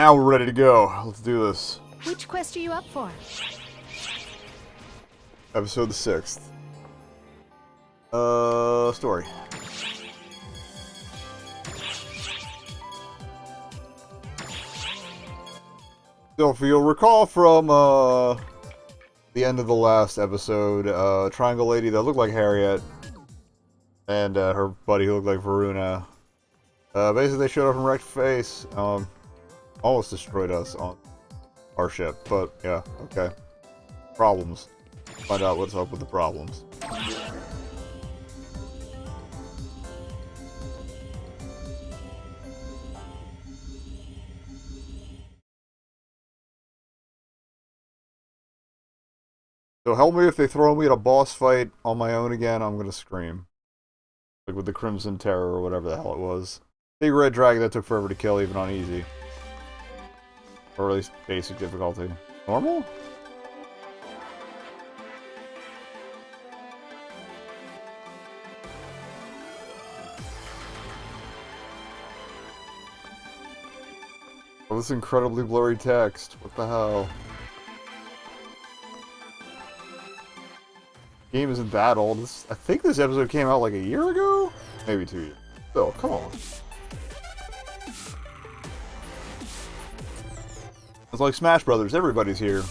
Now we're ready to go. Let's do this. Which quest are you up for? Episode the 6th. Story. So if you'll recall from, the end of the last episode, Triangle Lady that looked like Harriet and, her buddy who looked like Varuna, basically they showed up in wrecked face, almost destroyed us on our ship, but yeah, okay. Problems. Find out what's up with the problems. So help me if they throw me at a boss fight on my own again, I'm gonna scream. Like with the Crimson Terror or whatever the hell it was. Big red dragon that took forever to kill even on easy. Or at least basic difficulty. Normal? Oh, this incredibly blurry text. What the hell? Game isn't that old. I think this episode came out like a year ago? Maybe 2 years. Still, come on. It's like Smash Brothers. Everybody's here.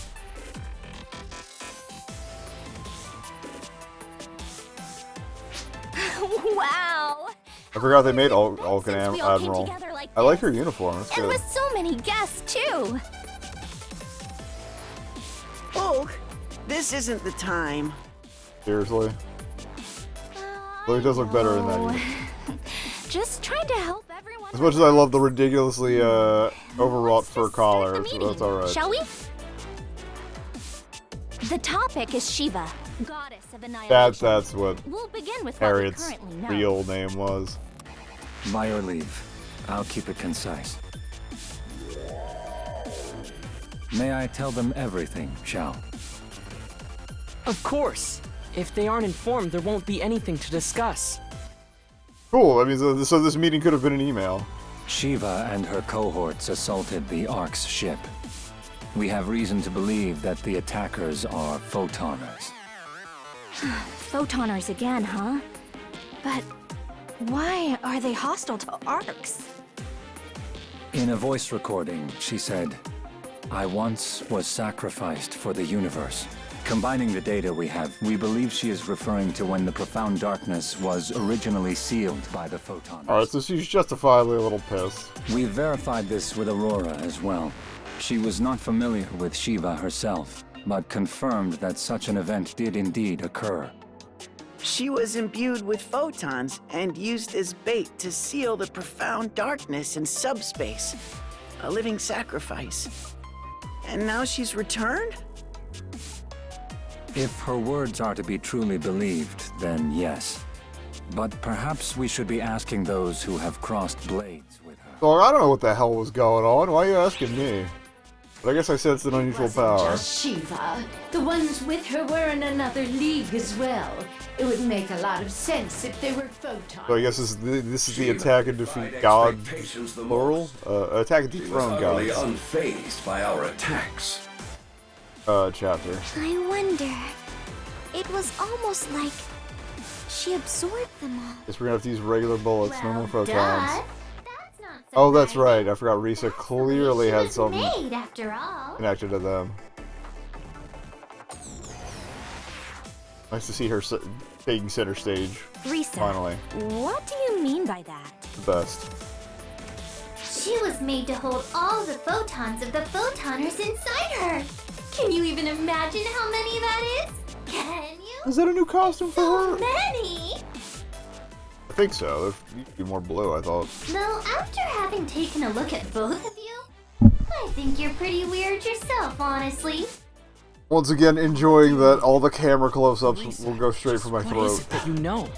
Wow! I forgot they made Alkan Admiral. Like I like her uniform. It's and good. with so many guests, too! Oh, this isn't the time. Seriously? Lily does look better in that uniform. Just trying to help everyone. As much as I love the ridiculously overwrought fur collar, that's alright. Shall we? The topic is Shiva, goddess of annihilation. That's what We'll begin with Harriet's what we currently know. real name was. By your leave, I'll keep it concise. May I tell them everything, shall? Of course. If they aren't informed, there won't be anything to discuss. Cool, I mean, so this meeting could have been an email. Shiva and her cohorts assaulted the ARKS ship. We have reason to believe that the attackers are photoners. Photoners again, huh? But why are they hostile to ARKS? In a voice recording, she said, "I once was sacrificed for the universe." Combining the data we have, we believe she is referring to when the profound darkness was originally sealed by the photoners. Alright, so she's justifiably a little pissed. We verified this with Aurora as well. She was not familiar with Shiva herself, but confirmed that such an event did indeed occur. She was imbued with photons and used as bait to seal the profound darkness in subspace. A living sacrifice. And now she's returned? If her words are to be truly believed, then yes. But perhaps we should be asking those who have crossed blades with her. So I don't know what the hell was going on. Why are you asking me? But I guess I sensed an unusual power. Just Shiva. The ones with her were in another league as well. It would make a lot of sense if they were photons. So I guess this is the attack and defeat god plural? Attack and dethrone gods. Unfazed by our attacks. Chapter. I wonder. It was almost like she absorbed them all. Guess we're gonna have to use regular bullets, no more photons. That's not Oh, that's right. I forgot Risa clearly had something made after all. connected to them. Nice to see her taking center stage. Risa, Finally. what do you mean by that? The best. She was made to hold all the photons of the photoners inside her. Can you even imagine how many that is? Can you? Is that a new costume for So her? many! I think so. There used to be more blue, I thought. Though after having taken a look at both of you, I think you're pretty weird yourself, honestly. Once again, enjoying that all the camera close-ups will go straight for my What is throat. it that you know?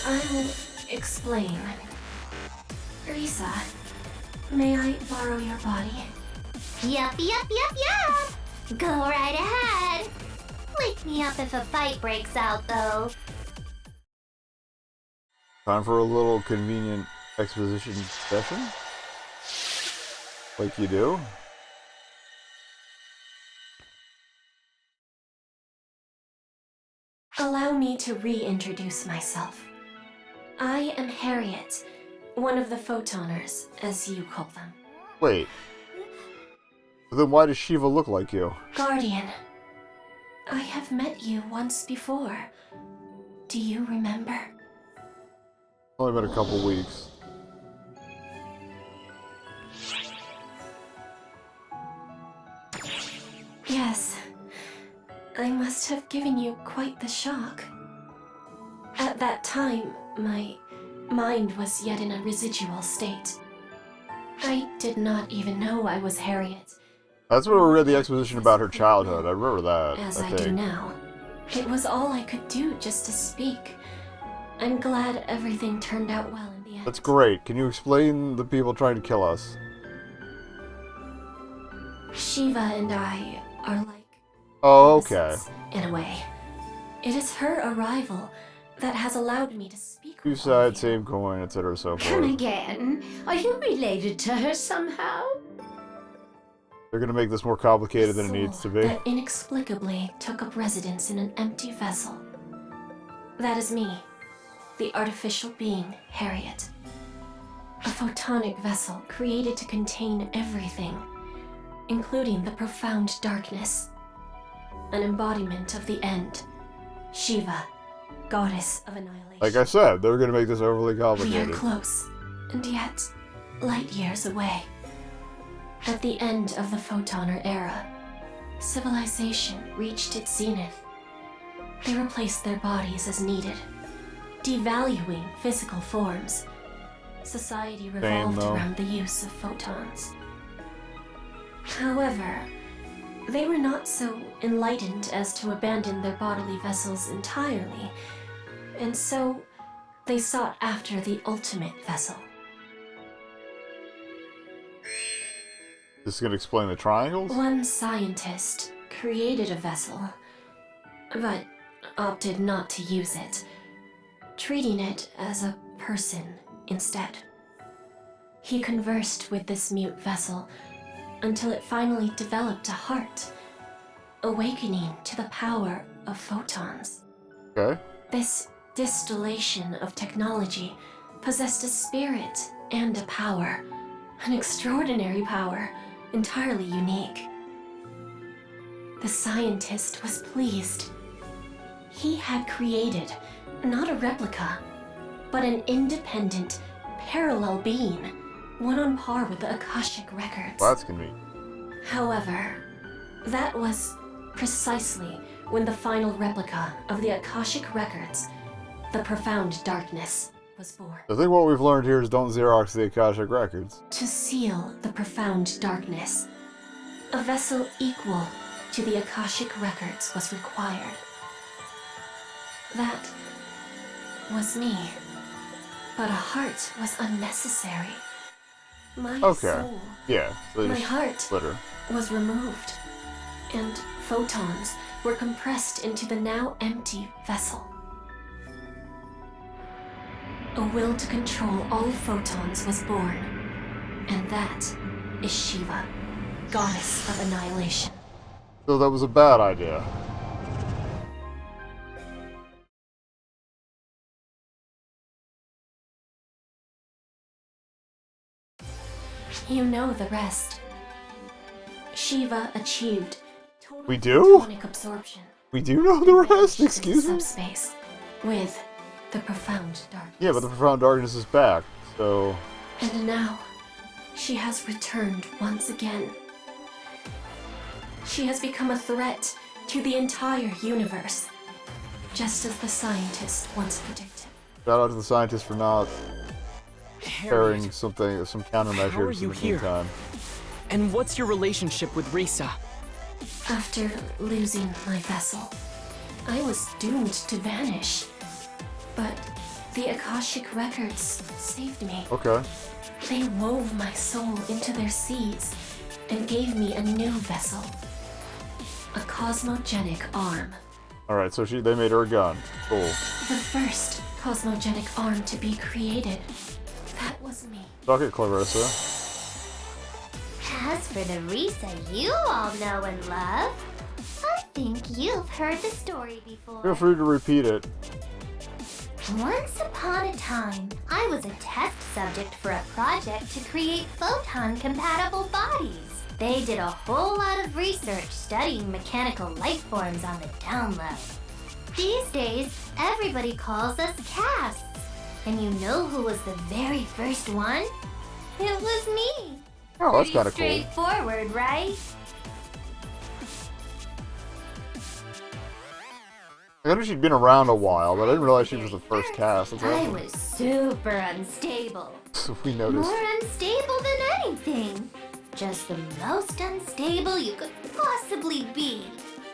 I'll explain. Risa, may I borrow your body? Yup. Go right ahead. Wake me up if a fight breaks out, though. Time for a little convenient exposition session. Like you do? Allow me to reintroduce myself. I am Harriet, one of the photoners, as you call them. Wait. Then why does Shiva look like you? Guardian, I have met you once before. Do you remember? Only been a couple weeks. Yes. I must have given you quite the shock. At that time, my mind was yet in a residual state. I did not even know I was Harriet. That's where we read the exposition about her childhood. I remember that. As I do now. It was all I could do just to speak. I'm glad everything turned out well in the end. That's great. Can you explain the people trying to kill us? Shiva and I are like... Oh, okay. in a way. It is her arrival that has allowed me to speak. Two sides, same coin, etc. so Come forth. again? Are you related to her somehow? They're gonna make this more complicated than it needs to be. That inexplicably took up residence in an empty vessel. That is me, the artificial being, Harriet. A photonic vessel created to contain everything, including the profound darkness. An embodiment of the end. Shiva, goddess of annihilation. Like I said, they're gonna make this overly We are complicated. close, and yet light years away. At the end of the Photoner era, civilization reached its zenith. They replaced their bodies as needed, devaluing physical forms. Society revolved though. around the use of photons. However, they were not so enlightened as to abandon their bodily vessels entirely, and so they sought after the ultimate vessel. This is gonna explain the triangles? One scientist created a vessel, but opted not to use it, treating it as a person instead. He conversed with this mute vessel until it finally developed a heart, awakening to the power of photons. Okay. This distillation of technology possessed a spirit and a power, an extraordinary power, entirely unique. The scientist was pleased. He had created not a replica, but an independent, parallel being, one on par with the Akashic records. Well, that's convenient. However, that was precisely when the final replica of the Akashic records, the Profound Darkness, was born. I think what we've learned here is don't Xerox the Akashic records. To seal the Profound Darkness, a vessel equal to the Akashic records was required. That was me. But a heart was unnecessary. My soul, Yeah. So they my just heart, split her. was removed, and photons were compressed into the now empty vessel. A will to control all photons was born, and that is Shiva, goddess of annihilation. So that was a bad idea. You know the rest. Shiva achieved total We do? photonic absorption. We do know the rest? Vanished Excuse into me? subspace with the profound darkness. Yeah, but the Profound Darkness is back, so... And now, she has returned once again. She has become a threat to the entire universe, just as the scientist once predicted. Shout out to the scientists for not preparing Harriet, some how are countermeasures in you the here? meantime. And what's your relationship with Risa? After losing my vessel, I was doomed to vanish. But the Akashic records saved me. Okay. They wove my soul into their seas and gave me a new vessel. A cosmogenic arm. Alright, so they made her a gun. Cool. The first cosmogenic arm to be created. That was me. Suck it, Clarissa. As for the Risa you all know and love, I think you've heard the story before. Feel free to repeat it. Once upon a time, I was a test subject for a project to create photon-compatible bodies. They did a whole lot of research studying mechanical life forms on the down low. These days, everybody calls us casts. And you know who was the very first one? It was me. Oh, that's kind of Pretty cool. straightforward, right? I knew she'd been around a while, but I didn't realize she was the first cast. That's I awesome. was super unstable. We noticed. More unstable than anything. Just the most unstable you could possibly be.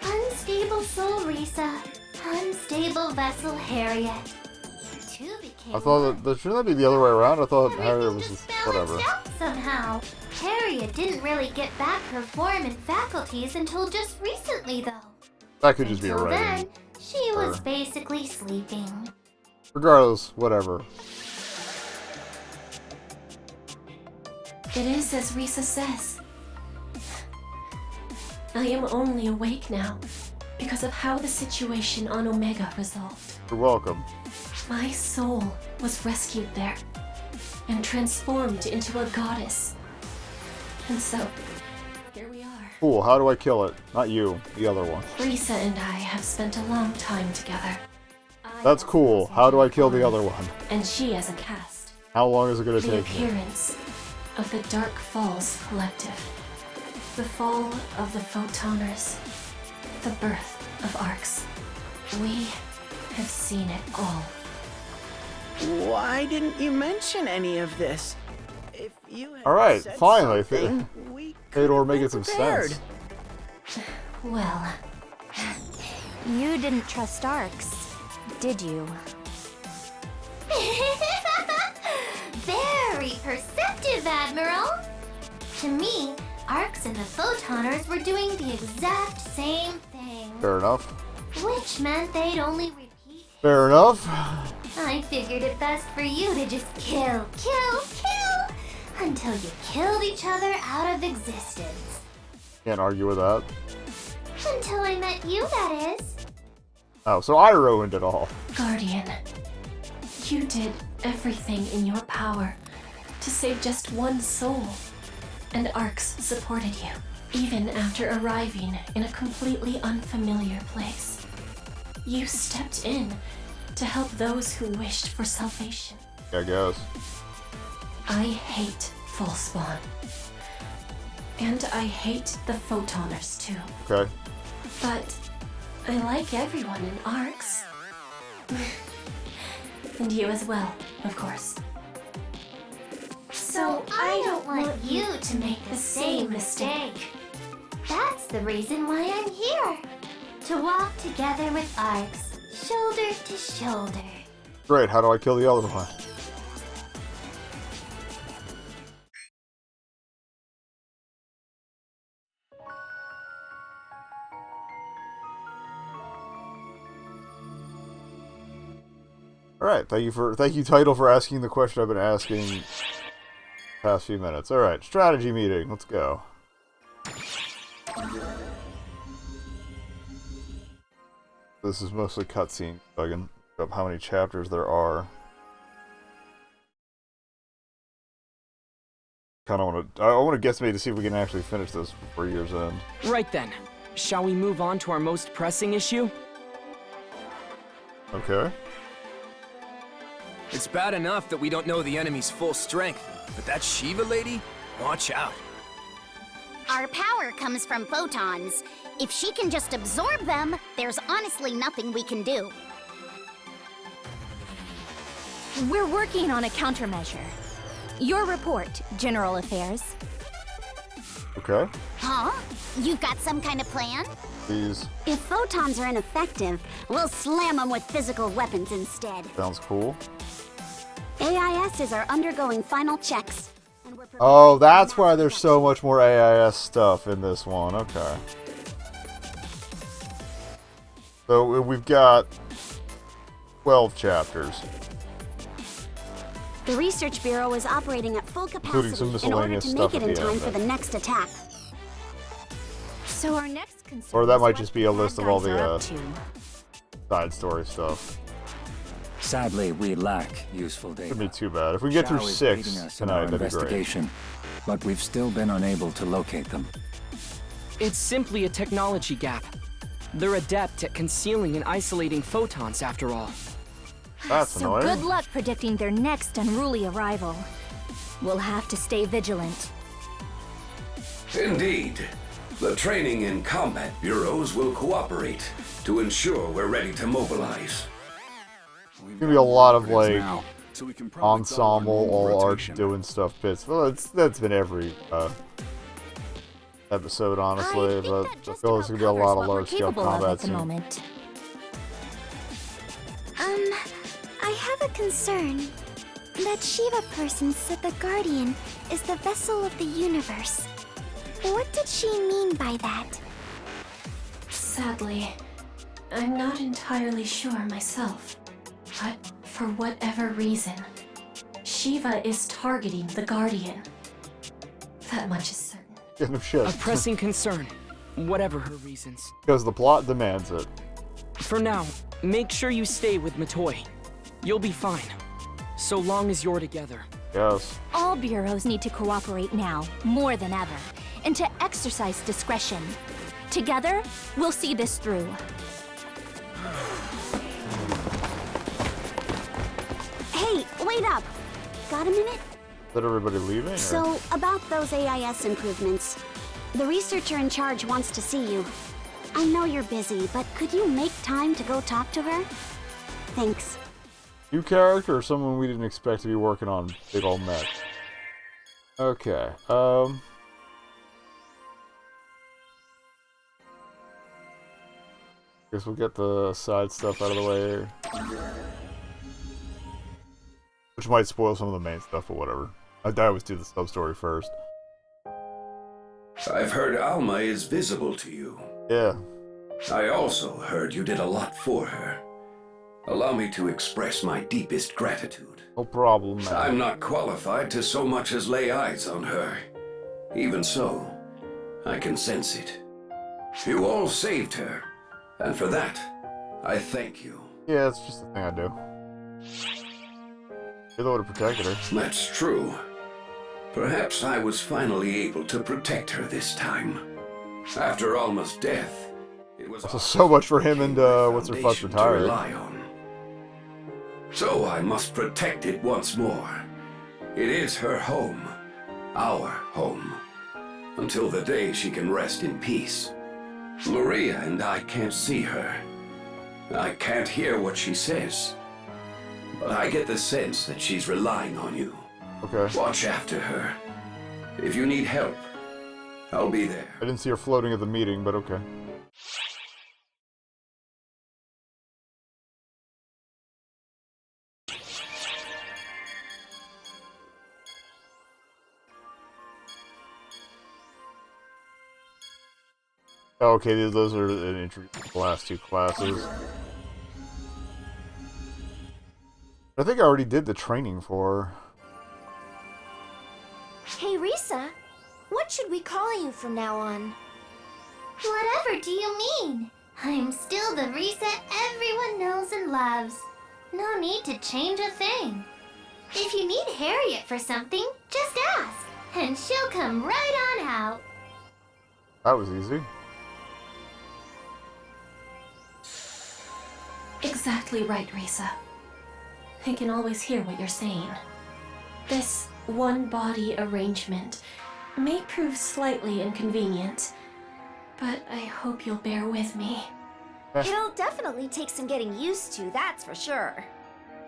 Unstable soul Risa. Unstable vessel Harriet. The two became I thought that shouldn't that be the other way around? I thought Harriet was just just whatever. balanced out somehow. Harriet didn't really get back her form and faculties until just recently, though. That could just be a Until then, writing. she was Sure. basically sleeping. Regardless, whatever. It is as Risa says. I am only awake now because of how the situation on Omega resolved. You're welcome. My soul was rescued there and transformed into a goddess. And so, here we are. Cool, how do I kill it? Not you, the other one. Risa and I have spent a long time together. I That's as a cool. person How do I kill born, the other one? And she as a cast. How long is it gonna The take me? appearance of the Dark Falls Collective. The fall of the Photoners. The birth of ARKS. We have seen it all. Why didn't you mention any of this? If you had Alright, said finally. something, we Theodore could've been making some prepared. sense. Well, You didn't trust ARKS, did you? Very perceptive, Admiral. To me, ARKS and the Photoners were doing the exact same thing. Fair enough. Which meant they'd only repeat. Fair enough. I figured it best for you to just kill until you killed each other out of existence. Can't argue with that. Until I met you, that is. Oh, so I ruined it all. Guardian, you did everything in your power to save just one soul, and ARKS supported you, even after arriving in a completely unfamiliar place. You stepped in to help those who wished for salvation. I guess. I hate Full Spawn. And I hate the Photoners too. Okay. But I like everyone in ARKS. And you as well, of course. So I don't want you to make the same mistake. That's the reason why I'm here. To walk together with ARKS, shoulder to shoulder. Great, how do I kill the other one? Alright, thank you Title for asking the question I've been asking the past few minutes. Alright, strategy meeting, let's go. This is mostly cutscene, so I can look up how many chapters there are. I want to guesstimate to see if we can actually finish this before year's end. Right then. Shall we move on to our most pressing issue? Okay. It's bad enough that we don't know the enemy's full strength, but that Shiva lady? Watch out. Our power comes from photons. If she can just absorb them, there's honestly nothing we can do. We're working on a countermeasure. Your report, General Affairs. Okay. Huh? You've got some kind of plan? These If photons are ineffective, we'll slam them with physical weapons instead. sounds cool. AISs are undergoing final checks. And we're Oh, that's why there's so much more AIS stuff in this one. Okay. So we've got 12 chapters. The Research Bureau is operating at full Including some capacity in order miscellaneous to make stuff it at in the time end, for the next attack. So our next concern Or that is might what just be a the list bad of all guys the are up to. side story stuff. Sadly, we lack useful data. Shouldn't be too bad. If we get through Shao is 6 leading us in our tonight, that'd be great. investigation, but we've still been unable to locate them. It's simply a technology gap. They're adept at concealing and isolating photons, after all. That's So annoying. good luck predicting their next unruly arrival. We'll have to stay vigilant. Indeed. The training and combat bureaus will cooperate to ensure we're ready to mobilize. It's gonna be a lot of like Now, so we can probably ensemble, follow our all normal arts rotation. doing stuff bits. Well, that's been every episode, honestly. But I feel there's gonna be a lot of large scale combat at the soon. moment. I have a concern. That Shiva person said the Guardian is the vessel of the universe. What did she mean by that? Sadly, I'm not entirely sure myself. But for whatever reason, Shiva is targeting the Guardian. That much is certain. Yeah, no shit. A pressing concern, whatever her reasons. Because the plot demands it. For now, make sure you stay with Matoi. You'll be fine, so long as you're together. Yes. All bureaus need to cooperate now, more than ever, and to exercise discretion. Together, we'll see this through. Hey, wait up! Got a minute? Is that everybody leaving? Or? So, about those AIS improvements. The researcher in charge wants to see you. I know you're busy, but could you make time to go talk to her? Thanks. New character or someone we didn't expect to be working on big old mech? Okay. Guess we'll get the side stuff out of the way. Which might spoil some of the main stuff, but whatever. I always do the sub-story first. I've heard Alma is visible to you. Yeah. I also heard you did a lot for her. Allow me to express my deepest gratitude. No problem, man. I'm not qualified to so much as lay eyes on her. Even so, I can sense it. You all saved her, and for that, I thank you. Yeah, it's just a thing I do. You're the one who protected her. That's true. Perhaps I was finally able to protect her this time. After Alma's death, it was So much for him and what's her fuss foundation to retiring. rely on. So I must protect it once more. It is her home, our home, until the day she can rest in peace. Maria and I can't see her. I can't hear what she says. But I get the sense that she's relying on you. Okay. Watch after her. If you need help, I'll be there. I didn't see her floating at the meeting, but okay. Oh, okay, those are an intro to the last two classes. I think I already did the training for her. Hey, Risa, what should we call you from now on? Whatever do you mean? I'm still the Risa everyone knows and loves. No need to change a thing. If you need Harriet for something, just ask, and she'll come right on out. That was easy. Exactly right, Risa. I can always hear what you're saying. This one-body arrangement may prove slightly inconvenient, but I hope you'll bear with me. It'll definitely take some getting used to, that's for sure.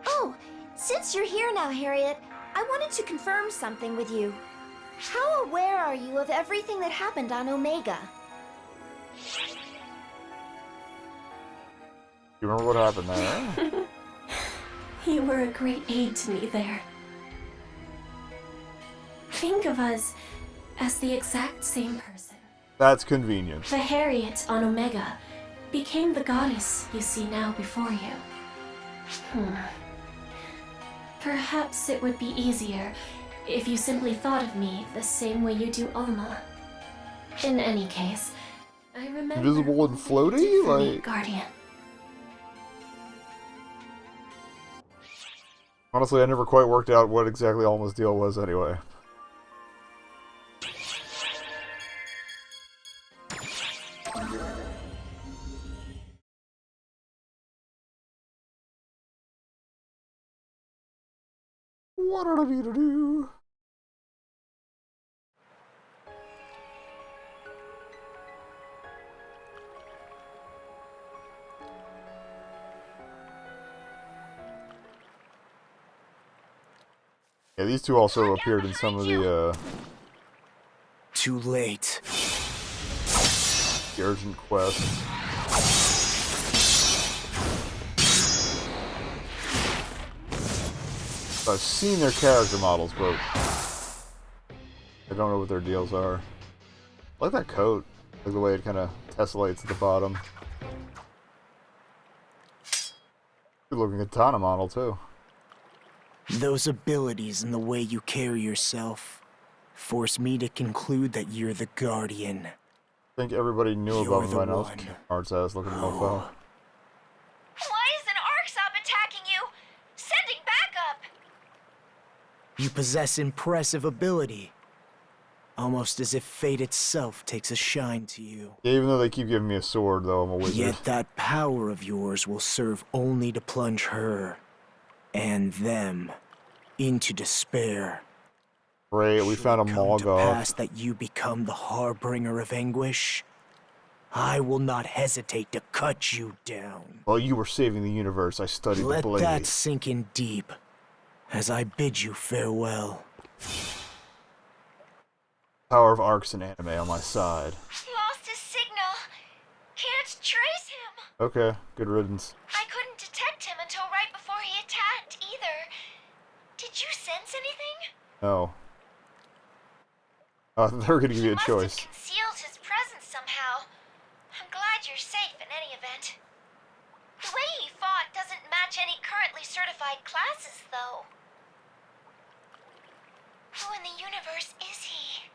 Oh, since you're here now, Harriet, I wanted to confirm something with you. How aware are you of everything that happened on Omega? You remember what happened there? You were a great aid to me there. Think of us as the exact same person. That's convenient. The Harriet on Omega became the goddess you see now before you. Perhaps it would be easier if you simply thought of me the same way you do Alma. In any case, I remember Invisible and all that you did floaty? for me, Like... Guardian. Honestly, I never quite worked out what exactly Alma's deal was anyway. What do I need to do? Yeah, these two also appeared in some of the Too late. urgent quests. I've seen their character models, but I don't know what their deals are. I like that coat. Like the way it kind of tessellates at the bottom. Good looking katana model, too. Those abilities and the way you carry yourself force me to conclude that you're the Guardian. I think everybody knew You're about the my nose. one. Art's ass looking mofo. Why isn't ARKS I attacking you? Sending backup! You possess impressive ability. Almost as if fate itself takes a shine to you. Yeah, even though they keep giving me a sword, though, I'm a wizard. Yet that power of yours will serve only to plunge her and them into despair. Great, we found a Should it come to pass Morgoth. that you become the harbinger of anguish, I will not hesitate to cut you down. While you were saving the universe, I studied Let the blade. that sink in deep, as I bid you farewell. Power of ARKS and anime on my side. Lost his signal. Can't trace him. Okay, good riddance. I couldn't detect him until right before he attacked either. Did you sense anything? No. Oh, they were gonna give you a He choice. must have concealed his presence somehow. I'm glad you're safe in any event. The way he fought doesn't match any currently certified classes, though. Who in the universe is he?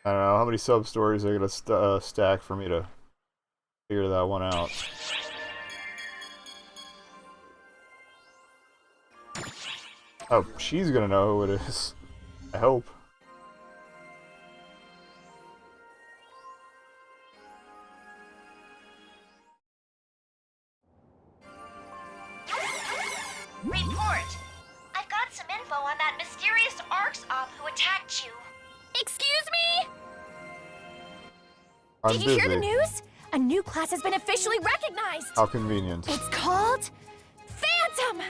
I don't know how many sub stories are gonna stack for me to figure that one out. Oh, she's gonna know who it is. I hope. Report! I've got some info on that mysterious ARKS op who attacked you. Excuse me? I'm Did you busy. hear the news? A new class has been officially recognized. How convenient. It's called Phantom.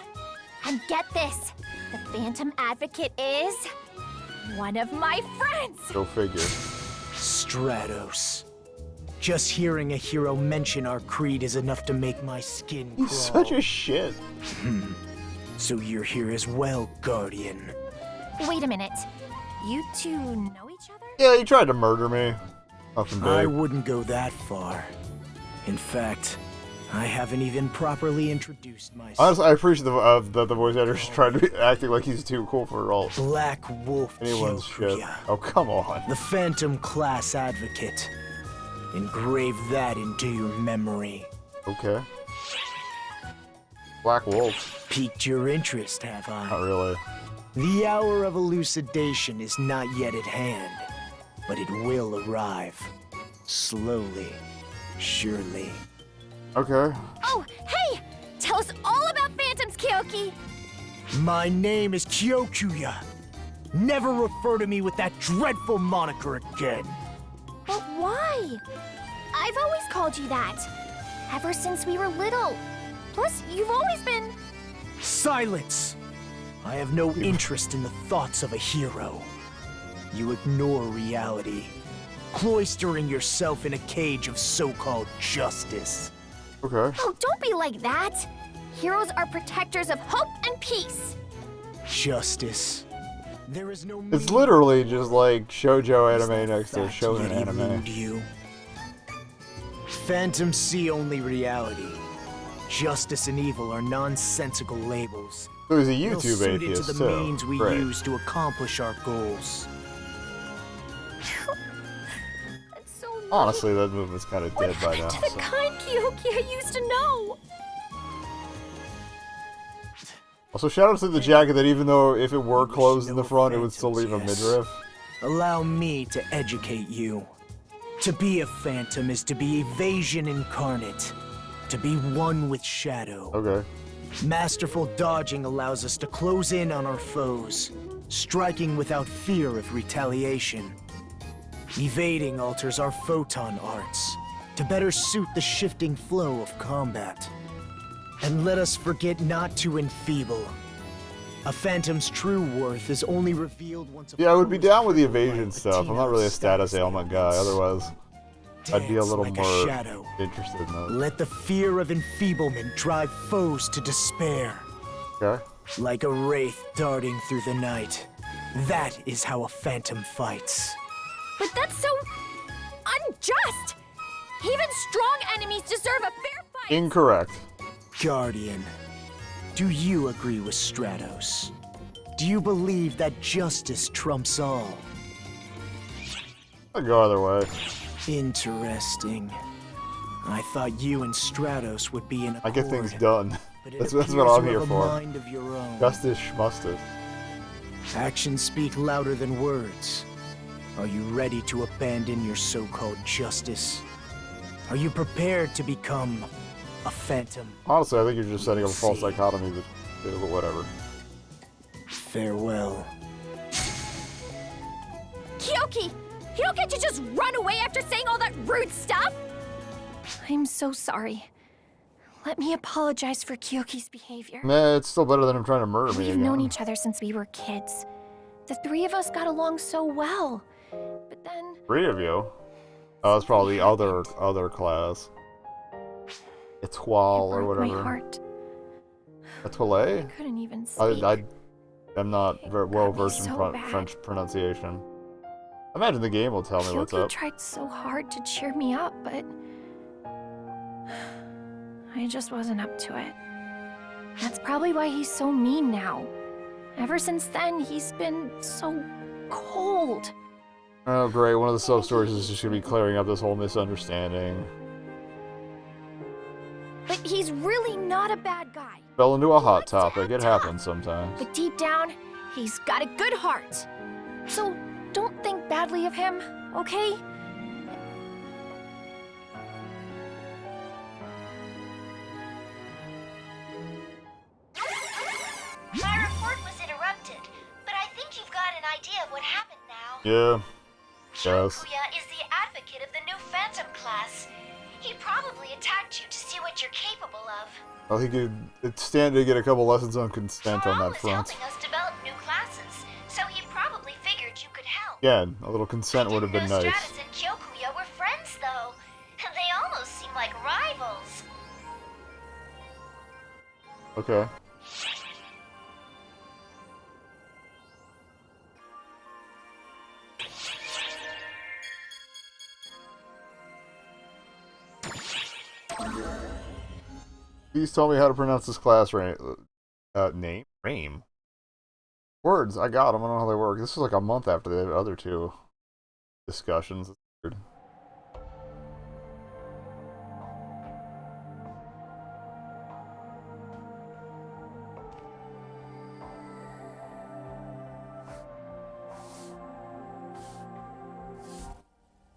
And get this, the Phantom Advocate is one of my friends. Go figure. Stratos. Just hearing a hero mention our creed is enough to make my skin crawl. He's such a shit. So you're here as well, Guardian. Wait a minute. You two know each other? Yeah, he tried to murder me. Nothing big. I wouldn't go that far. In fact, I haven't even properly introduced myself. Honestly, I appreciate that the voice actor's trying to be acting like he's too cool for all Black Wolf anyone's shit. Kyokie, Oh, come on. the Phantom Class Advocate. Engrave that into your memory. Okay. Black Wolf. Piqued your interest, have I? Not really. The hour of elucidation is not yet at hand, but it will arrive. Slowly, surely. Okay. Oh, hey! Tell us all about Phantoms, Kyokie! My name is Kyokuya. Never refer to me with that dreadful moniker again. But why? I've always called you that. Ever since we were little. Plus, you've always been... Silence! I have no interest in the thoughts of a hero. You ignore reality, cloistering yourself in a cage of so-called justice. Okay. Oh, don't be like that! Heroes are protectors of hope and peace. Justice. There is no It's meaning literally just like shoujo Is anime that next to fact shonen yet anime. elude you? Phantoms see only reality. Justice and evil are nonsensical labels. So he's a They'll YouTube suit atheist into the too. means we Great. use to accomplish our goals. That's so mean. Honestly, that movement's kind of dead by now. To the So. kind Kyokie I used to know. Also, shout out to the jacket that even though if it were closed in the front, it would still leave a midriff. Allow me to educate you. To be a phantom is to be evasion incarnate. To be one with shadow. Okay. Masterful dodging allows us to close in on our foes, striking without fear of retaliation. Evading alters our photon arts, to better suit the shifting flow of combat. And let us forget not to enfeeble. A phantom's true worth is only revealed once a Yeah, I would be foe is down with the crippled by evasion stuff. I'm not really a status ailment guy, otherwise I'd be a Dance little like more shadow. interested in that. Let the fear of enfeeblement drive foes to despair. Okay. Like a wraith darting through the night. That is how a phantom fights. But that's so unjust. Even strong enemies deserve a fair fight. Incorrect. Guardian, do you agree with Stratos? Do you believe that justice trumps all? I'd go either way. Interesting. I thought you and Stratos would be in accord. I get things done. But it That's what appears I'm you here have a for. mind of your own. Justice schmustis. Actions speak louder than words. Are you ready to abandon your so-called justice? Are you prepared to become a phantom? Honestly, I think you're just setting up a false See. dichotomy, but whatever. Farewell. Kyokie, you don't get to just run away after saying all that rude stuff. I'm so sorry. Let me apologize for Kyokie's behavior. Nah, it's still better than him trying to murder me We've again. known each other since we were kids. The three of us got along so well. But then... 3 of you? Oh, that's probably the other class. Étoile or broke whatever. my heart. Étoile? Couldn't even speak. I'm not very well versed in so bad. French pronunciation. I imagine the game will tell me what's Kyokie up. tried so hard to cheer me up, but... I just wasn't up to it. That's probably why he's so mean now. Ever since then, he's been so cold. Oh, great. One of the sub-stories is just going to be clearing up this whole misunderstanding. But he's really not a bad guy. Fell into a hot topic. It happens sometimes. But deep down, he's got a good heart. So don't think badly of him, okay? My report was interrupted, but I think you've got an idea of what happened now. Yeah. Yes. Chokuya is the advocate of the new Phantom class. He probably attacked you to see what you're capable of. Well, he could stand to get a couple lessons on consent on that is front. helping us develop new classes, so he probably figured you could help. Yeah, a little consent would have been Didn't know nice. Stratus and Kyokuya were friends, though. They almost seem like rivals. Okay. Please tell me how to pronounce this class name? Rame? Words, I got them. I don't know how they work. This was like a month after the other two discussions. It's weird.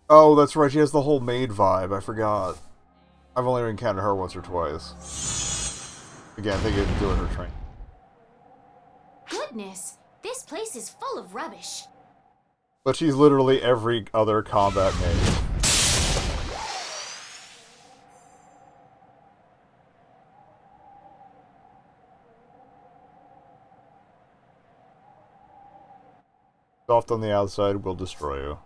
Oh, that's right. She has the whole maid vibe. I forgot. I've only encountered her once or twice. Again, I think it's doing her training. Goodness, this place is full of rubbish. But she's literally every other combat maid. Soft on the outside will destroy you.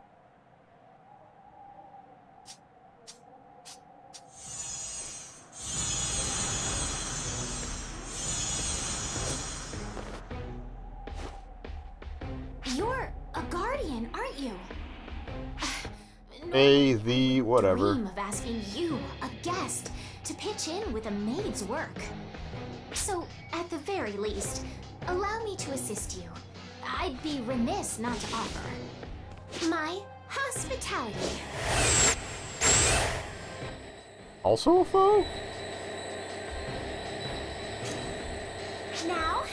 You're a guardian, aren't you? The whatever. Dream of asking you, a guest, to pitch in with a maid's work. So, at the very least, allow me to assist you. I'd be remiss not to offer my hospitality. Also a foe? Now,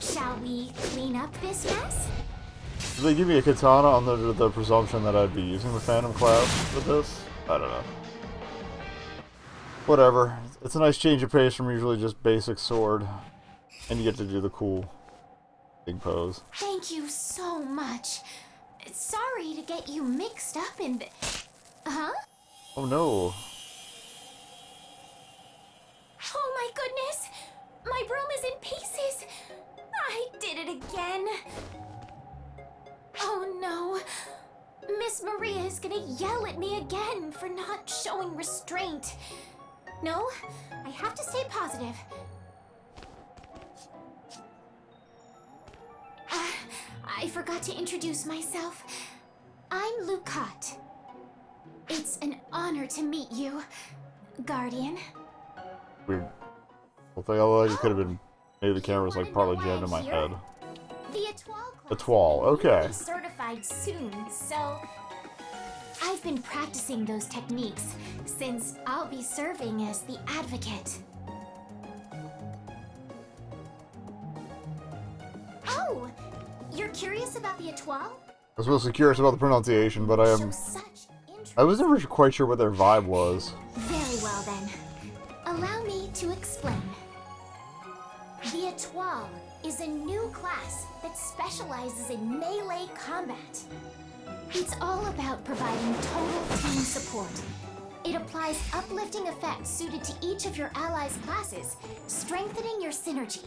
shall we clean up this mess? Did they give me a katana under the presumption that I'd be using the Phantom class with this? I don't know. Whatever. It's a nice change of pace from usually just basic sword. And you get to do the cool big pose. Thank you so much. Sorry to get you mixed up in the... Huh? Oh no. Oh my goodness! My broom is in pieces! I did it again! Oh no! Miss Maria is gonna yell at me again for not showing restraint. No, I have to stay positive. I forgot to introduce myself. I'm Lukat. It's an honor to meet you, Guardian. Weird. Well, thing otherwise it could have been. Maybe the camera's like partly jammed in my head. The Etoile class Etoile, okay. will be certified soon, so I've been practicing those techniques since I'll be serving as the advocate. Oh, you're curious about the Etoile? I was mostly curious about the pronunciation, but I was never quite sure what their vibe was. Very well then. Allow me to explain. The Etoile is a new class that specializes in melee combat. It's all about providing total team support. It applies uplifting effects suited to each of your allies' classes, strengthening your synergy.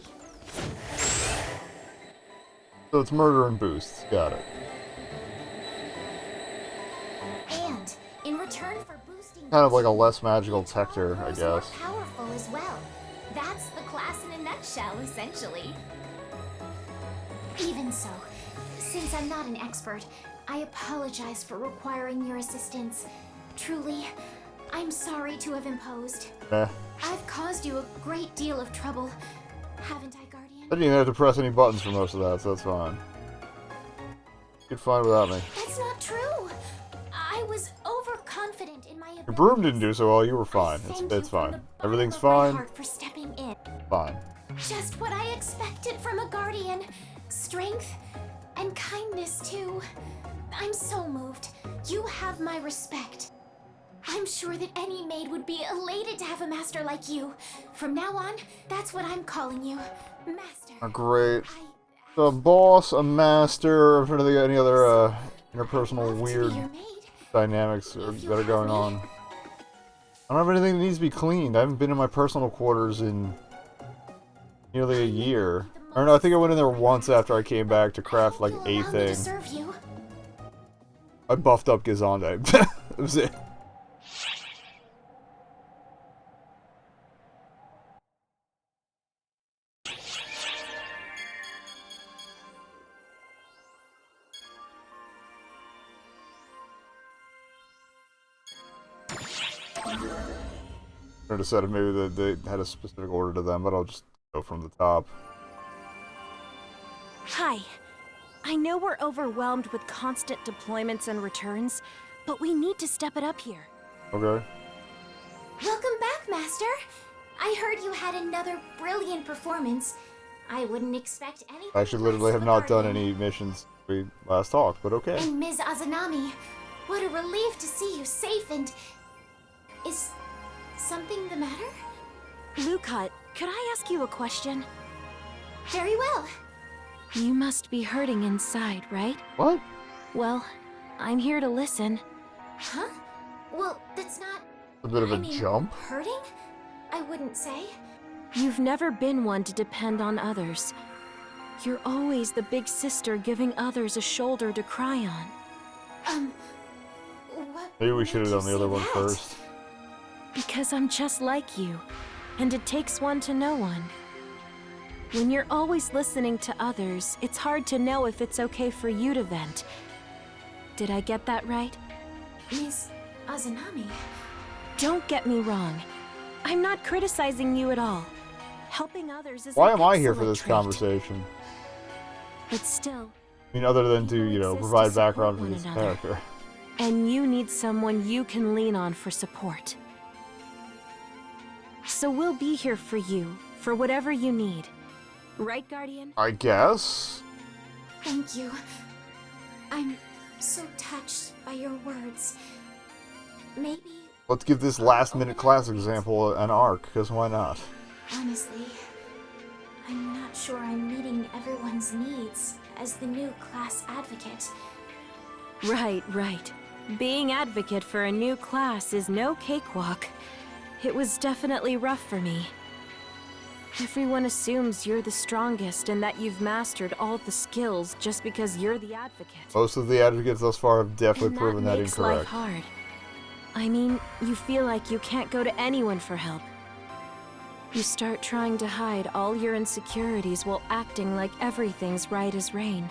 So it's murder and boosts. Got it. And in return for boosting, Kind of like a less magical Tector, I guess. powerful as well. That's the class in a nutshell, essentially. Even so, since I'm not an expert, I apologize for requiring your assistance. Truly, I'm sorry to have imposed. I've caused you a great deal of trouble, haven't I, Guardian? I didn't even have to press any buttons for most of that, so that's fine. You're fine without me. That's not true. I was overconfident in my ability. Your broom didn't do so well, you were fine. It's fine. Everything's fine. For stepping in. Fine. Just what I expected from a Guardian. Strength and kindness, too. I'm so moved. You have my respect. I'm sure that any maid would be elated to have a master like you. From now on, that's what I'm calling you. Master. Oh, great. The boss, a master, I'm trying to think of any other interpersonal weird dynamics that are going on. I don't have anything that needs to be cleaned. I haven't been in my personal quarters in nearly a year. Or no, I think I went in there once after I came back to craft like a thing. I buffed up Gazande. That was it. I decided maybe that they had a specific order to them, but I'll just go from the top. Hi. I know we're overwhelmed with constant deployments and returns, but we need to step it up here. Okay. Welcome back, Master. I heard you had another brilliant performance. I wouldn't expect anything. I should literally have not done any missions since we last talked, but okay. And Ms. Azanami, what a relief to see you safe and... Is something the matter? Lukat, could I ask you a question? Very well. You must be hurting inside, right? What? Well, I'm here to listen. Huh? Well, that's not... A bit of a I mean, jump? Hurting? I wouldn't say. You've never been one to depend on others. You're always the big sister giving others a shoulder to cry on. What Maybe we should have done the other one that? first. Because I'm just like you, and it takes one to know one. When you're always listening to others, it's hard to know if it's okay for you to vent. Did I get that right? Ms. Azanami... Don't get me wrong. I'm not criticizing you at all. Helping others is Why an am I here for excellent this trait. conversation? But still, I mean, other than to, you know, exist to provide support background for one this another. character. and you need someone you can lean on for support. So we'll be here for you, for whatever you need. Right, Guardian? I guess? Thank you. I'm so touched by your words. Maybe... Let's give this last-minute class example an arc, because why not? Honestly, I'm not sure I'm meeting everyone's needs as the new class advocate. Right. Being advocate for a new class is no cakewalk. It was definitely rough for me. Everyone assumes you're the strongest and that you've mastered all the skills just because you're the advocate. Most of the advocates thus far have definitely And proven that makes incorrect. life hard. I mean, you feel like you can't go to anyone for help. You start trying to hide all your insecurities while acting like everything's right as rain.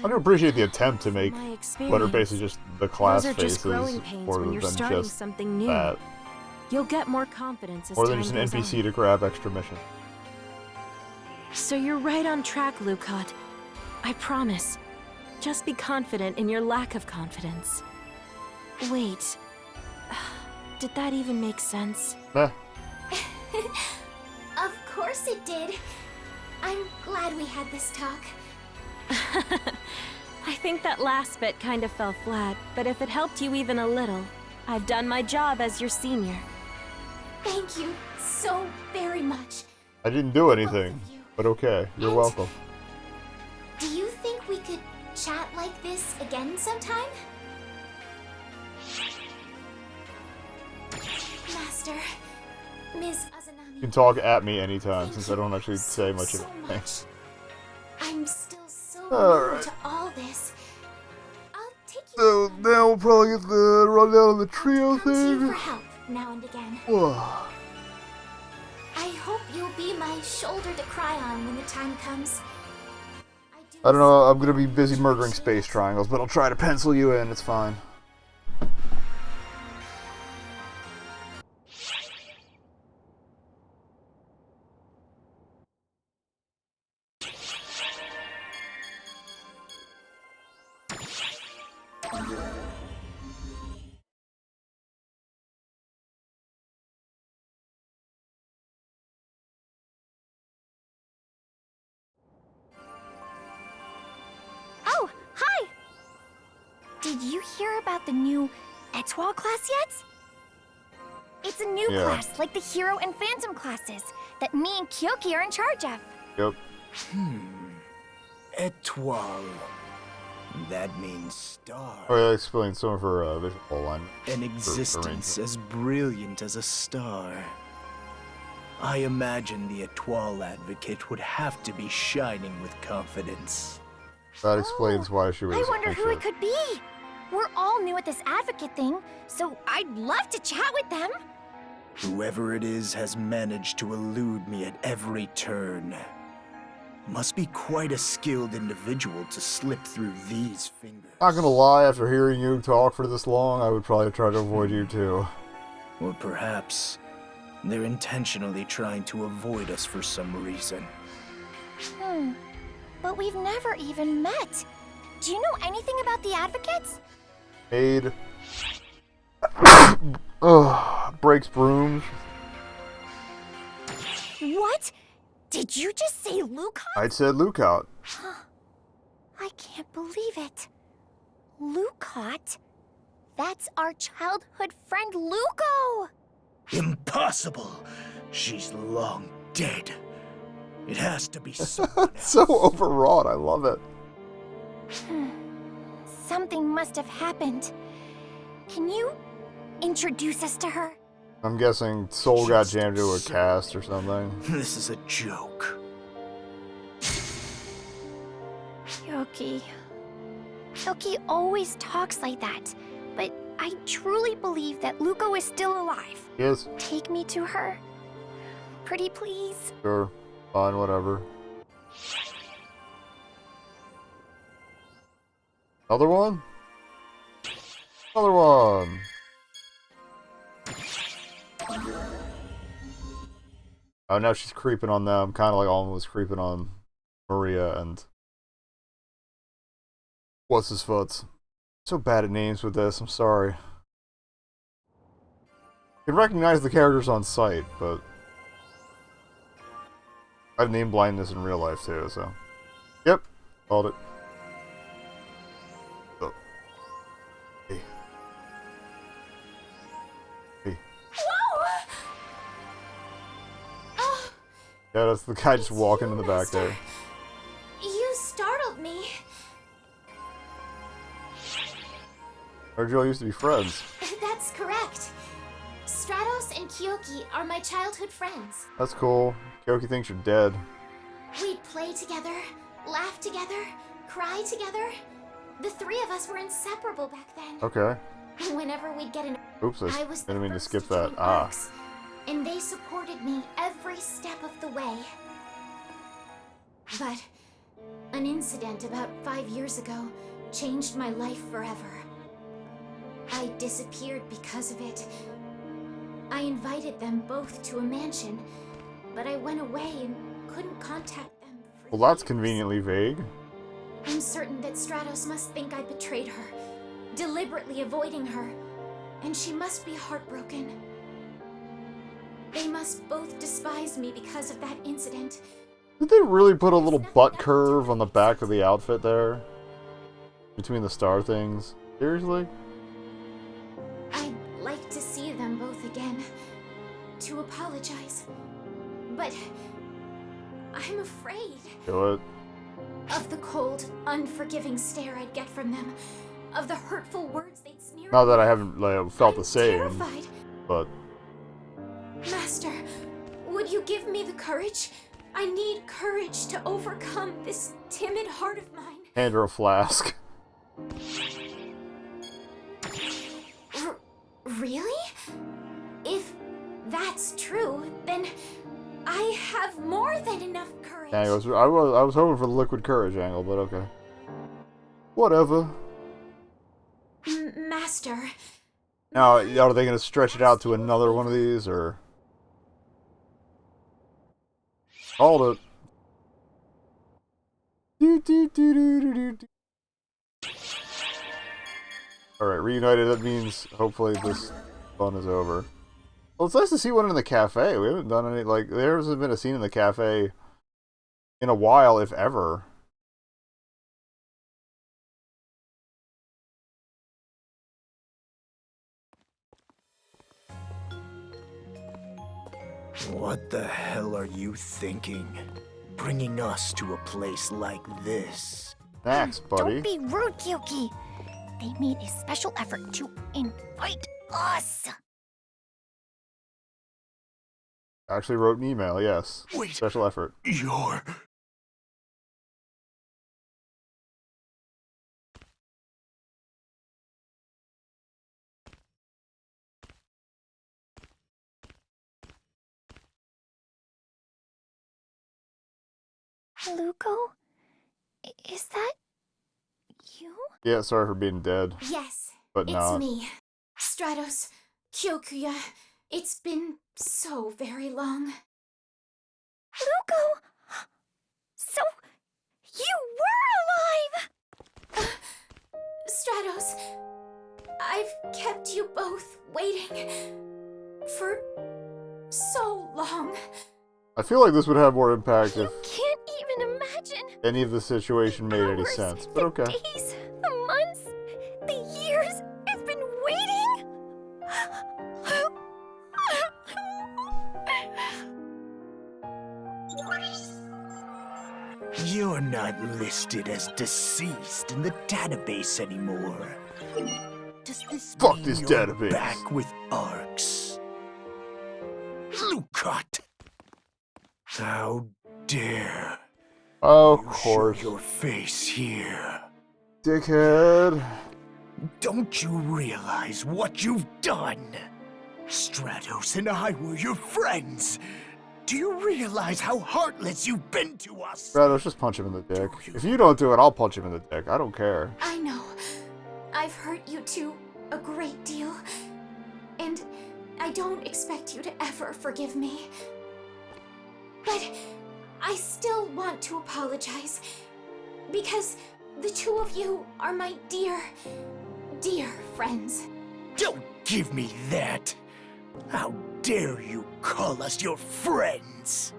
I do appreciate the attempt to make my what are basically just the class those are just faces growing pains more when you're than starting just something new. that. You'll get more confidence as More time than just an goes NPC on. to grab extra mission. So you're right on track, Lucot. I promise. Just be confident in your lack of confidence. Wait. Did that even make sense? Meh. Of course it did. I'm glad we had this talk. I think that last bit kind of fell flat, but if it helped you even a little, I've done my job as your senior. Thank you so very much. I didn't do anything, but okay, you're welcome. Do you think we could chat like this again sometime? Master, Ms. Azanami. You can talk at me anytime, Thank since you I don't actually say much so of anything. much. I'm still so Alright. new to all this. I'll take you So now we'll probably get the rundown on the trio come to you thing. for help now and again. Whoa. I hope you'll be my shoulder to cry on when the time comes. I don't know, I'm gonna be busy murdering space triangles, but I'll try to pencil you in, it's fine. Oh, hi! Did you hear about the new Etoile class yet? It's a new Yeah. class, like the Hero and Phantom classes, that me and Kyokie are in charge of. Yep. Etoile. That means star. Oh, yeah, explain some of her visual alignment. An existence as brilliant as a star. I imagine the Etoile advocate would have to be shining with confidence. That explains why she was I wonder who it anxious. could be. We're all new at this advocate thing, so I'd love to chat with them. Whoever it is has managed to elude me at every turn. Must be quite a skilled individual to slip through these fingers. Not gonna lie, after hearing you talk for this long, I would probably try to avoid you too. Or perhaps they're intentionally trying to avoid us for some reason. But we've never even met. Do you know anything about the advocates? Aid. Ugh, breaks brooms. What? Did you just say Lucot? I said Lookout. I can't believe it. Lucot? That's our childhood friend Luco! Impossible! She's long dead. It has to be someone else. So overwrought, I love it. Something must have happened. Can you introduce us to her? I'm guessing Soul got jammed into a cast or something. This is a joke. Kyokie. Kyokie always talks like that, but I truly believe that Luco is still alive. Yes. Take me to her. Pretty please. Sure. Fine, whatever. Another one? Another one. Oh, now she's creeping on them, kind of like Alma was creeping on Maria and what's his foot. So bad at names with this. I'm sorry. I can recognize the characters on sight, but I have name blindness in real life too. So, yep, called it. Oh. Hey. Hey. Yeah, that's the guy just walking in the back there. You startled me. Our Joe used to be friends. That's correct. Stratos and Kyokie are my childhood friends. That's cool. Kyokie thinks you're dead. We'd play together, laugh together, cry together. The three of us were inseparable back then. Okay. Whenever we'd get an Oops, I didn't mean to skip that. ARKS, and they supported me every step of the way. But an incident about 5 years ago changed my life forever. I disappeared because of it. I invited them both to a mansion, but I went away and couldn't contact them for Well, that's years. conveniently vague. I'm certain that Stratos must think I betrayed her, deliberately avoiding her, and she must be heartbroken. They must both despise me because of that incident. Did they really put a little butt curve on the back of the outfit there? Between the star things? Seriously? I'd like to see them both again, to apologize. But I'm afraid Do it. of the cold, unforgiving stare I'd get from them, of the hurtful words they'd sneer. Not that I haven't like, felt the same, Terrified. but Master, would you give me the courage? I need courage to overcome this timid heart of mine. hand her a flask. Really? If that's true, then I have more than enough courage. I was hoping for the liquid courage angle, but okay. Whatever. Master. Now, are they going to stretch it out to another one of these, or? Hold it. Alright, reunited, that means hopefully this fun is over. Well, it's nice to see one in the cafe. We haven't done any, like, there hasn't been a scene in the cafe in a while, if ever. What the hell are you thinking? Bringing us to a place like this? Thanks, buddy. Don't be rude, Kyokie. They made a special effort to invite us. Actually wrote an email, yes. Wait. Special effort. You're... Luco? Is that you? Yeah, sorry for being dead. Yes, But it's not. me. Stratos, Kyokuya. It's been so very long. Luco! So, you were alive! Stratos, I've kept you both waiting for so long. I feel like this would have more impact if Can't even imagine any of the situation made any hours, sense, but okay. the days, the months, the years I've been waiting. You're not listed as deceased in the database anymore. Does this Fuck mean this you're database. back with ARKS? Lucot! How dare Of you course. show your face here? Dickhead. Don't you realize what you've done? Stratos and I were your friends. Do you realize how heartless you've been to us? Stratos, just punch him in the dick. If you don't do it, I'll punch him in the dick. I don't care. I know. I've hurt you two a great deal. And I don't expect you to ever forgive me. But I still want to apologize. Because the two of you are my dear, dear friends. Don't give me that! How dare you call us your friends?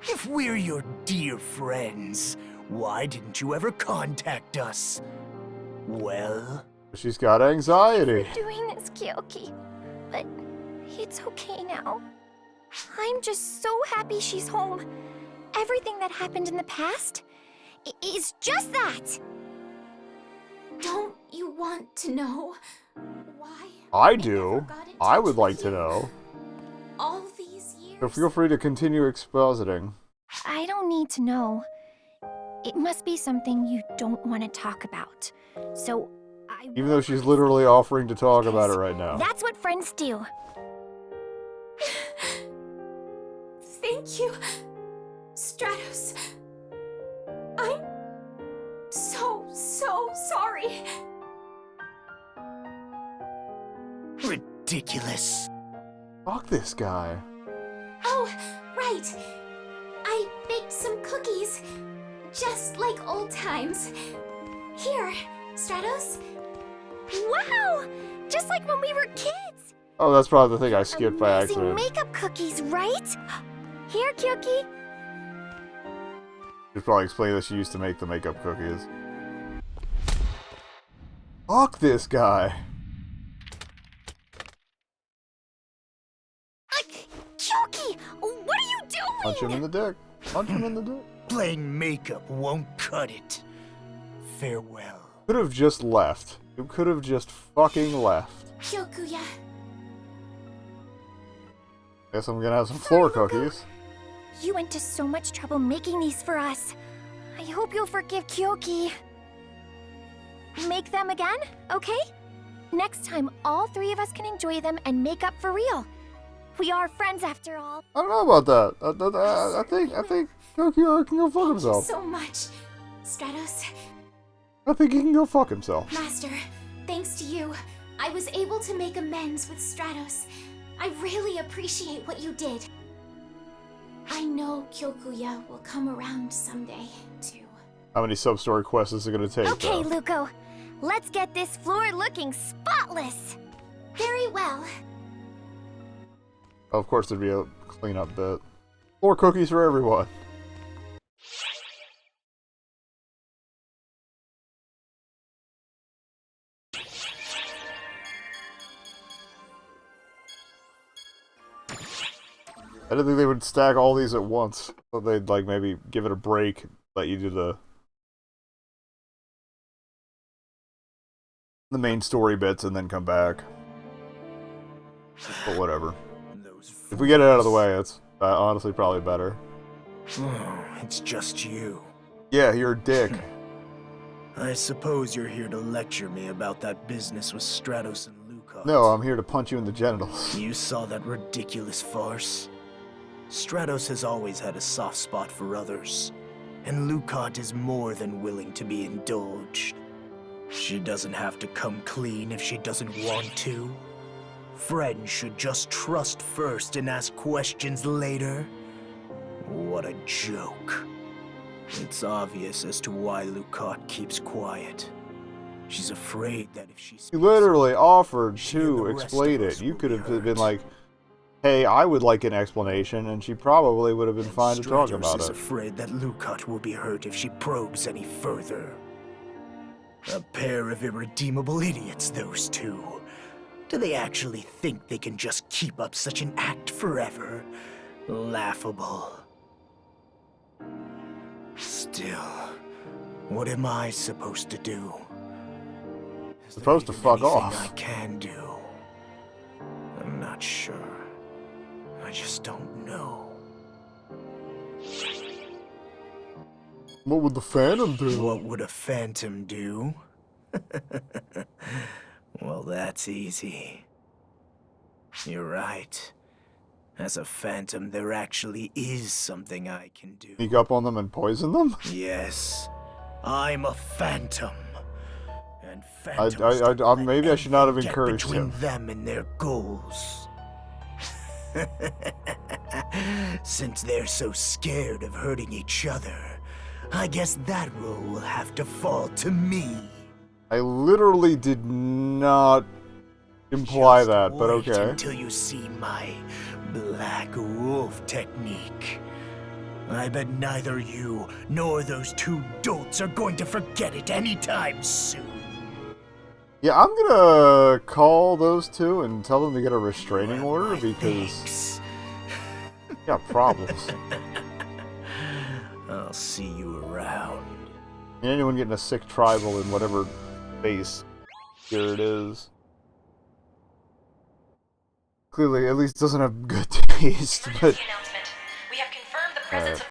If we're your dear friends, why didn't you ever contact us? Well? She's got anxiety. Doing this, Kyokie. But it's okay now. I'm just so happy she's home. Everything that happened in the past is just that. Don't you want to know why? I do. I would like to know. All these years. So feel free to continue expositing. I don't need to know. It must be something you don't want to talk about. So Even though she's literally offering to talk about it right now. that's what friends do. Thank you, Stratos. I'm so sorry. Ridiculous. Fuck this guy. Oh, right. I baked some cookies. Just like old times. Here, Stratos. Wow! Just like when we were kids. Oh, that's probably the thing I skipped by Amazing accident. makeup cookies, right? Here, Kyokie. She's probably explaining that she used to make the makeup cookies. Fuck this guy. Kyokie, what are you doing? Punch him in the dick. Punch him in the dick. Playing makeup won't cut it. Farewell. Could have just left. You could have just fucking left. Kyokuya. Guess I'm gonna have some floor cookies. You went to so much trouble making these for us. I hope you'll forgive Kyokie. Make them again, okay? Next time, all three of us can enjoy them and make up for real. We are friends after all. I don't know about that. I think Kyokie can go fuck himself. So much, Stratos. I think he can go fuck himself. Master, thanks to you, I was able to make amends with Stratos. I really appreciate what you did. I know Kyokuya will come around someday, too. How many sub-story quests is it gonna take, Okay, though? Luco. Let's get this floor looking spotless. Very well. Of course there'd be a cleanup bit. Floor cookies for everyone. I didn't think they would stack all these at once. So they'd like maybe give it a break, let you do the main story bits and then come back. But whatever. If we get it out of the way, it's honestly probably better. It's just you. Yeah, you're a dick. I suppose you're here to lecture me about that business with Stratos and Luca. No, I'm here to punch you in the genitals. You saw that ridiculous farce? Stratos has always had a soft spot for others, and Lucot is more than willing to be indulged. She doesn't have to come clean if she doesn't want to. Friends should just trust first and ask questions later. What a joke. It's obvious as to why Lucot keeps quiet. She's afraid that if she speaks, You literally offered she and to the rest explain of it. us You will could be have hurt. been like, hey, I would like an explanation, and she probably would have been fine to talk Stratos about is it. afraid that Lucot will be hurt if she probes any further. A pair of irredeemable idiots, those two. Do they actually think they can just keep up such an act forever? Laughable. Still, what am I supposed to do? Is there Supposed to even fuck anything off. I can do? I'm not sure. I just don't know. What would the Phantom do? What would a phantom do? Well, that's easy. You're right. As a phantom, there actually is something I can do. Sneak up on them and poison them? Yes, I'm a phantom. And phantoms Maybe I should not have get encouraged between him. them and their goals. Since they're so scared of hurting each other, I guess that role will have to fall to me. I literally did not imply that, but Wait okay. until you see my Black Wolf technique. I bet neither you nor those two dolts are going to forget it anytime soon. Yeah, I'm gonna call those two and tell them to get a restraining order because you got problems. I'll see you around. And anyone getting a sick tribal in whatever base here it is. Clearly, at least doesn't have good taste, but... We have confirmed the presence of